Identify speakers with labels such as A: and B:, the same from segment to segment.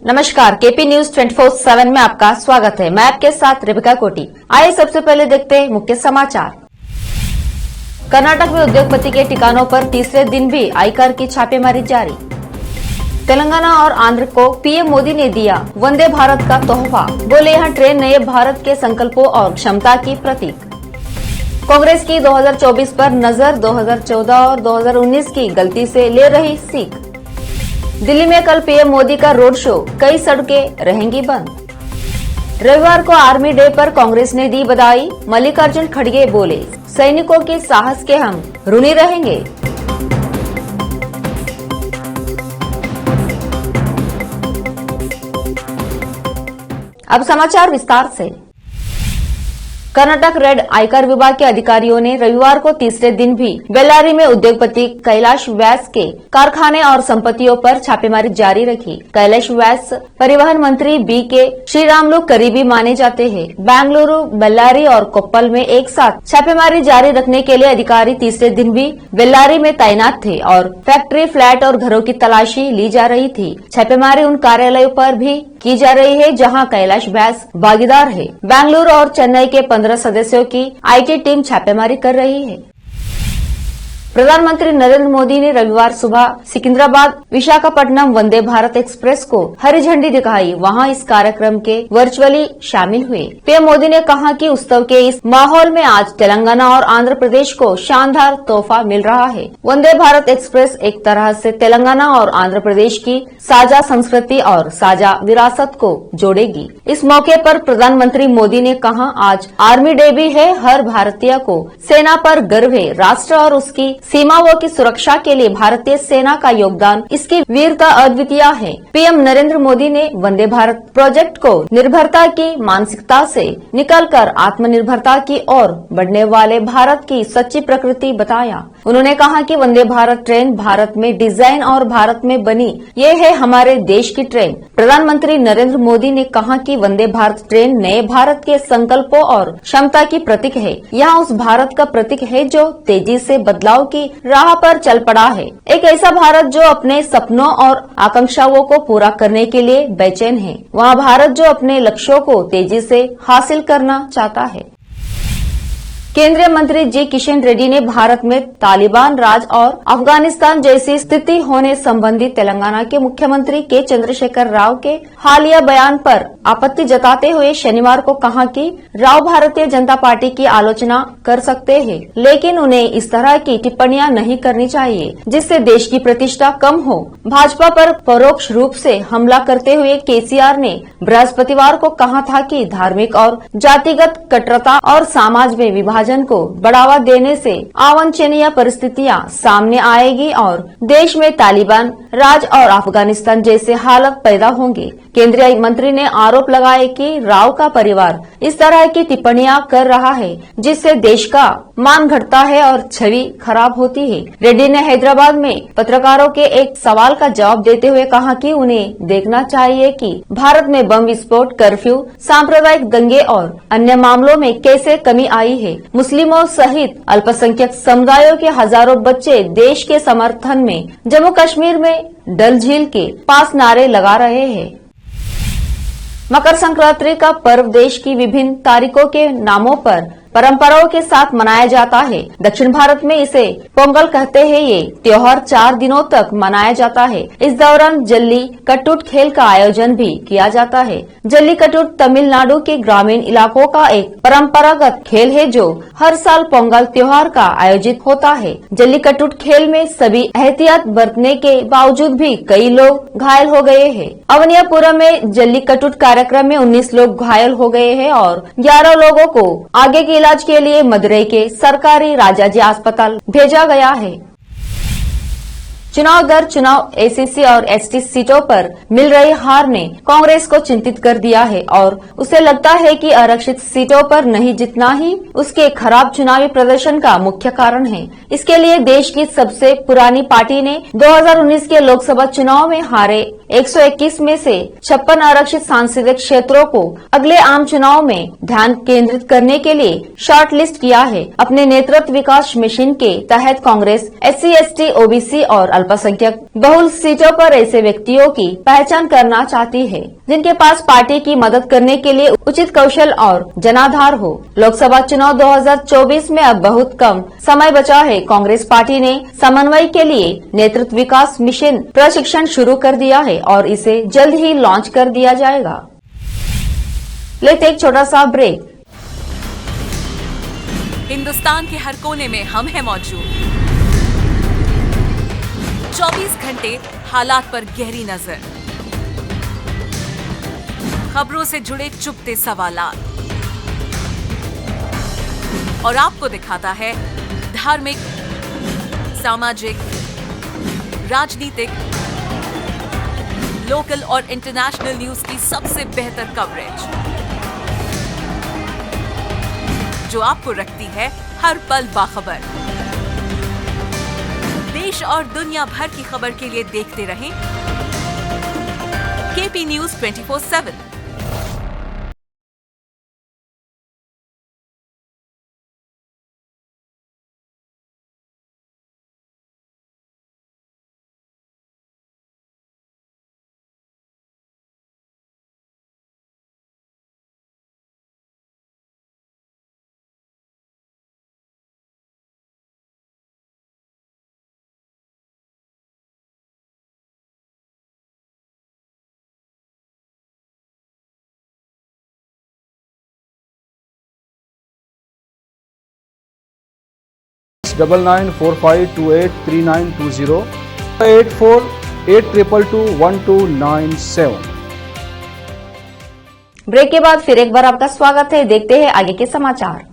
A: नमस्कार, KP news 24/7 में आपका स्वागत है। मैं आपके साथ रेबिका कोटी। आइए सबसे पहले देखते हैं मुख्य समाचार। कर्नाटक में उद्योगपति के ठिकानों पर तीसरे दिन भी आयकर की छापेमारी जारी। तेलंगाना और आंध्र को पीएम मोदी ने दिया वंदे भारत का तोहफा, बोले यह ट्रेन नए भारत के संकल्पों और क्षमता की प्रतीक। कांग्रेस की 2024 पर नजर, 2014 और 2019 की गलती से ले रही सीख। दिल्ली में कल पीएम मोदी का रोड शो, कई सड़कें रहेंगी बंद। रविवार को आर्मी डे पर कांग्रेस ने दी बधाई, मल्लिकार्जुन खड़गे बोले सैनिकों के साहस के हम ऋणी रहेंगे। अब समाचार विस्तार से। कर्नाटक रेड आयकर विभाग के अधिकारियों ने रविवार को तीसरे दिन भी बेल्लारी में उद्योगपति कैलाश व्यास के कारखाने और संपत्तियों पर छापेमारी जारी रखी। कैलाश व्यास परिवहन मंत्री बी के श्रीरामुलु करीबी माने जाते हैं। बेंगलुरु, बेल्लारी और कोप्पल में एक साथ छापेमारी जारी रखने के लिए अधिकारी तीसरे दिन भी बेल्लारी में तैनात थे और फैक्ट्री, फ्लैट और घरों की तलाशी ली जा रही थी। छापेमारी उन कार्यालयों पर भी की जा रही है जहां कैलाश व्यास भागीदार है। बेंगलुरु और चेन्नई के 15 सदस्यों की आईटी टीम छापेमारी कर रही है। प्रधानमंत्री नरेंद्र मोदी ने रविवार सुबह सिकंदराबाद विशाखापट्टनम वंदे भारत एक्सप्रेस को हरी झंडी दिखाई। वहां इस कार्यक्रम के वर्चुअली शामिल हुए। पीएम मोदी ने कहा कि उत्सव के इस माहौल में आज तेलंगाना और आंध्र प्रदेश को शानदार तोहफा मिल रहा है। वंदे भारत एक्सप्रेस एक तरह से तेलंगाना और आंध्र प्रदेश की साझा संस्कृति और साझा विरासत को जोड़ेगी। इस मौके पर प्रधानमंत्री मोदी ने कहा, आज आर्मी डे भी है। हर भारतीय को सेना पर गर्व है। राष्ट्र और उसकी सीमाओं की सुरक्षा के लिए भारतीय सेना का योगदान, इसकी वीरता अद्वितीय है। पीएम नरेंद्र मोदी ने वंदे भारत प्रोजेक्ट को निर्भरता की मानसिकता से निकलकर आत्मनिर्भरता की ओर बढ़ने वाले भारत की सच्ची प्रकृति बताया। उन्होंने कहा कि वंदे भारत ट्रेन भारत में डिजाइन और भारत में बनी, ये है हमारे देश की ट्रेन। प्रधानमंत्री नरेंद्र मोदी ने कहा कि वंदे भारत ट्रेन नए भारत के संकल्पों और क्षमता की प्रतीक है। यह उस भारत का प्रतीक है जो तेजी से बदलाव की राह पर चल पड़ा है। एक ऐसा भारत जो अपने सपनों और आकांक्षाओं को पूरा करने के लिए बेचैन है। वह भारत जो अपने लक्ष्यों को तेजी से हासिल करना चाहता है। केंद्रीय मंत्री जी किशन रेड्डी ने भारत में तालिबान राज और अफगानिस्तान जैसी स्थिति होने संबंधी तेलंगाना के मुख्यमंत्री के चंद्रशेखर राव के हालिया बयान पर आपत्ति जताते हुए शनिवार को कहा कि राव भारतीय जनता पार्टी की आलोचना कर सकते हैं, लेकिन उन्हें इस तरह की टिप्पणियां नहीं करनी चाहिए जिससे देश की प्रतिष्ठा कम हो। भाजपा पर परोक्ष रूप से हमला करते हुए केसीआर ने बृहस्पतिवार को कहा था कि धार्मिक और जातिगत कट्टरता और समाज में विभाजन को बढ़ावा देने से अवांछनीय परिस्थितियां सामने आएगी और देश में तालिबान राज और अफगानिस्तान जैसे हालत पैदा होंगे। केंद्रीय मंत्री ने आरोप लगाए कि राव का परिवार इस तरह की टिप्पणियां कर रहा है जिससे देश का मान घटता है और छवि खराब होती है। रेड्डी ने हैदराबाद में पत्रकारों के एक सवाल का जवाब देते हुए कहा कि उन्हें देखना चाहिए कि भारत में बम विस्फोट, कर्फ्यू, सांप्रदायिक दंगे और अन्य मामलों में कैसे कमी आई है। मुस्लिमों सहित अल्पसंख्यक समुदायों के हजारों बच्चे देश के समर्थन में जम्मू कश्मीर में डल झील के पास नारे लगा रहे हैं। मकर संक्रांति का पर्व देश की विभिन्न तारीखों के नामों पर परंपराओं के साथ मनाया जाता है। दक्षिण भारत में इसे पोंगल कहते हैं। ये त्योहार 4 दिनों तक मनाया जाता है। इस दौरान जल्ली कट्टूट खेल का आयोजन भी किया जाता है। जल्ली कट्टूट तमिलनाडु के ग्रामीण इलाकों का एक परंपरागत खेल है जो हर साल पोंगल त्योहार का आयोजित होता है। जल्ली कट्टूट खेल में सभी एहतियात बरतने के बावजूद भी कई लोग घायल हो गए हैं। अवनियापुरम में जल्ली कट्टूट कार्यक्रम में 19 लोग घायल हो गए हैं और 11 लोगों को आगे की इलाज के लिए मदुरई के सरकारी राजाजी अस्पताल भेजा गया है। चुनाव दर चुनाव एसीसी और एसटी सीटों पर मिल रही हार ने कांग्रेस को चिंतित कर दिया है और उसे लगता है कि आरक्षित सीटों पर नहीं जीतना ही उसके खराब चुनावी प्रदर्शन का मुख्य कारण है। इसके लिए देश की सबसे पुरानी पार्टी ने 2019 के लोकसभा चुनाव में हारे 121 में से 56 आरक्षित सांसदीय क्षेत्रों को अगले आम चुनाव में ध्यान केंद्रित करने के लिए शॉर्ट लिस्ट किया है। अपने नेतृत्व विकास मिशन के तहत कांग्रेस SC, ST, OBC और अल्पसंख्यक बहुल सीटों पर ऐसे व्यक्तियों की पहचान करना चाहती है जिनके पास पार्टी की मदद करने के लिए उचित कौशल और जनाधार हो। लोकसभा चुनाव 2024 में अब बहुत कम समय बचा है। कांग्रेस पार्टी ने समन्वय के लिए नेतृत्व विकास मिशन प्रशिक्षण शुरू कर दिया है और इसे जल्द ही लॉन्च कर दिया जाएगा। लेते एक छोटा सा ब्रेक।
B: हिंदुस्तान के हर कोने में हम हैं मौजूद। 24 घंटे हालात पर गहरी नजर, खबरों से जुड़े चुपते सवालात और आपको दिखाता है धार्मिक, सामाजिक, राजनीतिक, लोकल और इंटरनेशनल न्यूज की सबसे बेहतर कवरेज जो आपको रखती है हर पल बाखबर। देश और दुनिया भर की खबर के लिए देखते रहें केपी न्यूज 24/7।
C: $9945283920 8482221297।
A: ब्रेक के बाद फिर एक बार आपका स्वागत है। देखते हैं आगे के समाचार।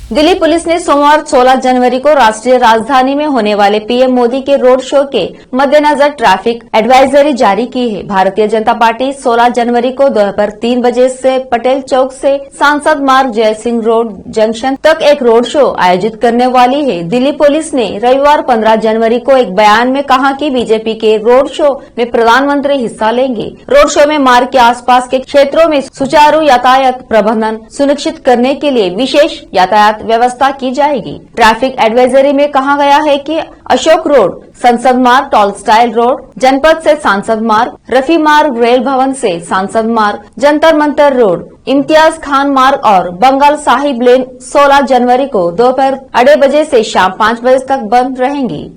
A: दिल्ली पुलिस ने सोमवार 16 जनवरी को राष्ट्रीय राजधानी में होने वाले पीएम मोदी के रोड शो के मद्देनजर ट्रैफिक एडवाइजरी जारी की है। भारतीय जनता पार्टी 16 जनवरी को दोपहर 3 बजे से पटेल चौक से सांसद मार्ग जय सिंह रोड जंक्शन तक एक रोड शो आयोजित करने वाली है। दिल्ली पुलिस ने रविवार 15 जनवरी को एक बयान में कहा कि बीजेपी के रोड शो में प्रधानमंत्री हिस्सा लेंगे। रोड शो में मार्ग के आसपास के क्षेत्रों में सुचारू यातायात प्रबंधन सुनिश्चित करने के लिए विशेष यातायात व्यवस्था की जाएगी। ट्रैफिक एडवाइजरी में कहा गया है कि अशोक रोड, संसद मार्ग, टॉल स्टाइल रोड, जनपथ से सांसद मार्ग, रफी मार्ग, रेल भवन से सांसद मार्ग, जंतर मंतर रोड, इम्तियाज खान मार्ग और बंगाल साहिब लेन 16 जनवरी को दोपहर 2:30 बजे से शाम 5 बजे तक बंद रहेंगी।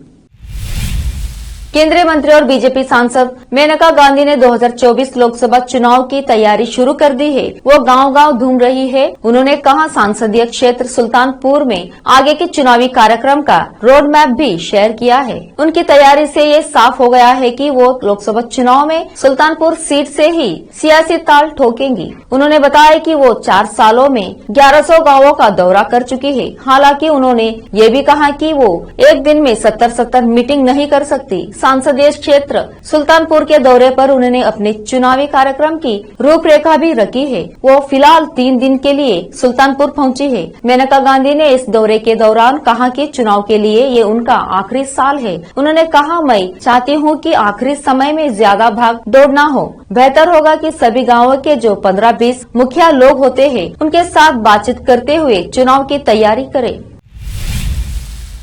A: केंद्रीय मंत्री और बीजेपी सांसद मेनका गांधी ने 2024 लोकसभा चुनाव की तैयारी शुरू कर दी है। वो गांव-गांव घूम रही है। उन्होंने कहा संसदीय क्षेत्र सुल्तानपुर में आगे के चुनावी कार्यक्रम का रोड मैप भी शेयर किया है। उनकी तैयारी से ये साफ हो गया है कि वो लोकसभा चुनाव में सुल्तानपुर सीट से ही सियासी ताल ठोकेंगी। उन्होंने बताया कि वो 4 सालों में 1100 गाँवों का दौरा कर चुकी है। हालांकि उन्होंने ये भी कहा कि वो एक दिन में 70 मीटिंग नहीं कर सकती। संसदीय क्षेत्र सुल्तानपुर के दौरे पर उन्होंने अपने चुनावी कार्यक्रम की रूपरेखा भी रखी है। वो फिलहाल 3 दिन के लिए सुल्तानपुर पहुंची है। मेनका गांधी ने इस दौरे के दौरान कहा कि चुनाव के लिए ये उनका आखिरी साल है। उन्होंने कहा, मैं चाहती हूं कि आखिरी समय में ज्यादा भाग दौड़ न हो। बेहतर होगा कि सभी गाँवों के जो 15-20 मुखिया लोग होते हैं उनके साथ बातचीत करते हुए चुनाव की तैयारी करें।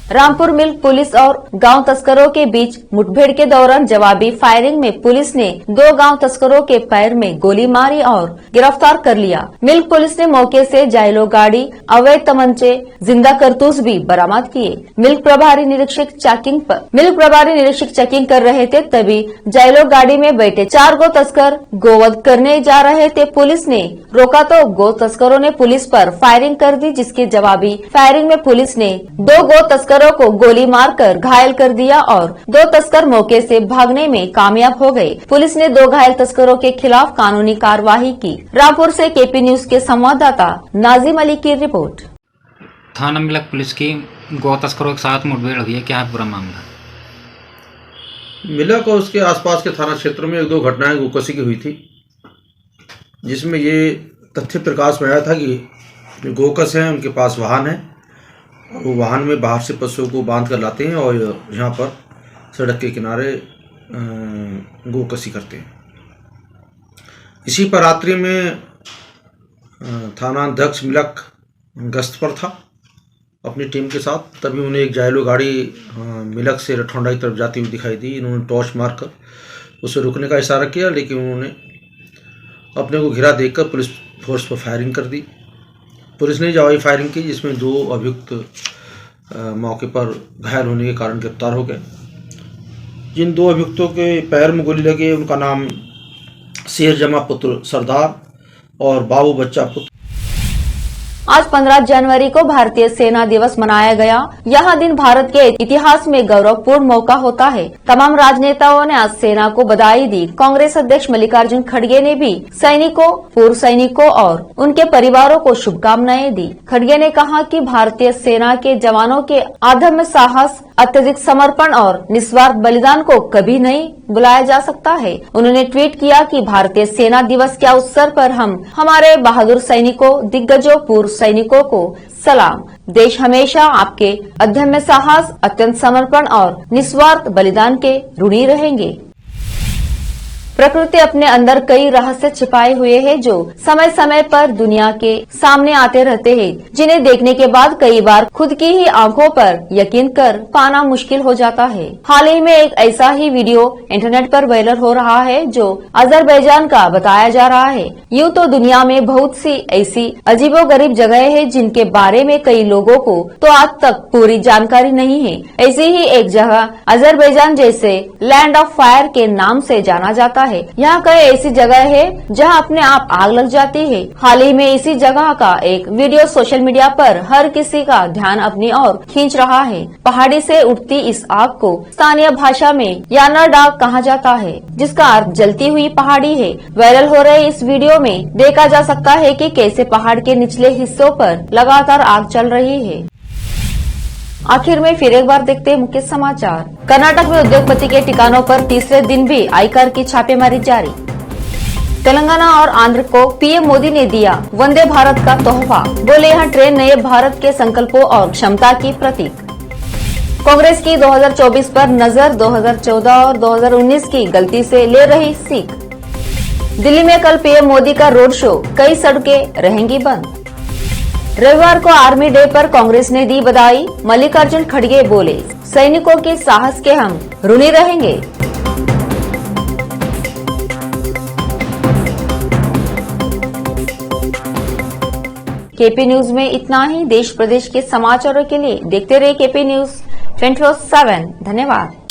A: रामपुर मिल्क पुलिस और गांव तस्करों के बीच मुठभेड़ के दौरान जवाबी फायरिंग में पुलिस ने 2 गांव तस्करों के पैर में गोली मारी और गिरफ्तार कर लिया। मिल्क पुलिस ने मौके से जायलो गाड़ी, अवैध तमंचे, जिंदा कारतूस भी बरामद किए। मिल्क प्रभारी निरीक्षक चेकिंग कर रहे थे, तभी जायलो गाड़ी में बैठे 4 गो तस्कर गोवध करने जा रहे थे। पुलिस ने रोका तो गो तस्करों ने पुलिस पर फायरिंग कर दी, जिसके जवाबी फायरिंग में पुलिस ने 2 गो तस्करों को गोली मारकर घायल कर दिया और 2 तस्कर मौके से भागने में कामयाब हो गए। पुलिस ने 2 घायल तस्करों के खिलाफ कानूनी कार्रवाई की। रामपुर से केपी न्यूज के संवाददाता नाजिम अली की रिपोर्ट।
D: थाना मिल्क पुलिस की गौ तस्करों के साथ मुठभेड़ हुई है, क्या है पूरा मामला?
E: मिल्क और उसके आसपास के थाना क्षेत्रों में 1-2 घटनाएं गोकशी की हुई थी, जिसमें ये तथ्य प्रकाश में आया था कि जो गोकस हैं उनके पास वाहन है। वो वाहन में बाहर से पशुओं को बांध कर लाते हैं और यहाँ पर सड़क के किनारे गोकशी करते हैं। इसी पर रात्रि में थाना अध्यक्ष मिल्क गश्त पर था अपनी टीम के साथ, तभी उन्हें एक जायलो गाड़ी मिलक से रठौंडा की तरफ जाती हुई दिखाई दी। इन्होंने टॉर्च मारकर उसे रुकने का इशारा किया, लेकिन उन्होंने अपने को घिरा देखकर पुलिस फोर्स पर फायरिंग कर दी। पुलिस ने जवाबी फायरिंग की, जिसमें 2 अभियुक्त मौके पर घायल होने के कारण गिरफ्तार हो गए। जिन 2 अभियुक्तों के पैर में गोली लगी, उनका नाम शेर जमा पुत्र सरदार और बाबू बच्चा पुत्र।
A: आज 15 जनवरी को भारतीय सेना दिवस मनाया गया। यह दिन भारत के इतिहास में गौरवपूर्ण मौका होता है। तमाम राजनेताओं ने आज सेना को बधाई दी। कांग्रेस अध्यक्ष मल्लिकार्जुन खड़गे ने भी सैनिकों, पूर्व सैनिकों और उनके परिवारों को शुभकामनाएं दी। खड़गे ने कहा कि भारतीय सेना के जवानों के अदम्य साहस, अत्यधिक समर्पण और निस्वार्थ बलिदान को कभी नहीं बुलाया जा सकता है। उन्होंने ट्वीट किया कि भारतीय सेना दिवस के अवसर पर हम हमारे बहादुर सैनिकों, दिग्गजों, पूर्व सैनिकों को सलाम। देश हमेशा आपके अदम्य साहस, अत्यंत समर्पण और निस्वार्थ बलिदान के ऋणी रहेंगे। प्रकृति अपने अंदर कई रहस्य छिपाए हुए हैं जो समय समय पर दुनिया के सामने आते रहते हैं, जिन्हें देखने के बाद कई बार खुद की ही आंखों पर यकीन कर पाना मुश्किल हो जाता है। हाल ही में एक ऐसा ही वीडियो इंटरनेट पर वायरल हो रहा है जो अजरबैजान का बताया जा रहा है। यूँ तो दुनिया में बहुत सी ऐसी अजीबोगरीब जगह है जिनके बारे में कई लोगों को तो आज तक पूरी जानकारी नहीं है। ऐसी ही एक जगह अजरबैजान जैसे लैंड ऑफ फायर के नाम से जाना जाता है। यहाँ कई ऐसी जगह है जहाँ अपने आप आग लग जाती है। हाल ही में इसी जगह का एक वीडियो सोशल मीडिया पर हर किसी का ध्यान अपनी ओर खींच रहा है। पहाड़ी से उठती इस आग को स्थानीय भाषा में यानर डाग कहा जाता है, जिसका अर्थ जलती हुई पहाड़ी है। वायरल हो रहे इस वीडियो में देखा जा सकता है कि कैसे पहाड़ के निचले हिस्सों पर लगातार आग चल रही है। आखिर में फिर एक बार देखते हैं मुख्य समाचार। कर्नाटक में उद्योगपति के ठिकानों पर तीसरे दिन भी आयकर की छापेमारी जारी। तेलंगाना और आंध्र को पीएम मोदी ने दिया वंदे भारत का तोहफा। बोले यह ट्रेन नए भारत के संकल्पों और क्षमता की प्रतीक। कांग्रेस की 2024 पर नजर, 2014 और 2019 की गलती से ले रही सीख। दिल्ली में कल पीएम मोदी का रोड शो, कई सड़कें रहेंगी बंद। रविवार को आर्मी डे पर कांग्रेस ने दी बधाई। मल्लिकार्जुन खड़गे बोले सैनिकों के साहस के हम ऋणी रहेंगे। केपी न्यूज में इतना ही। देश प्रदेश के समाचारों के लिए देखते रहे केपी न्यूज 24/7। धन्यवाद।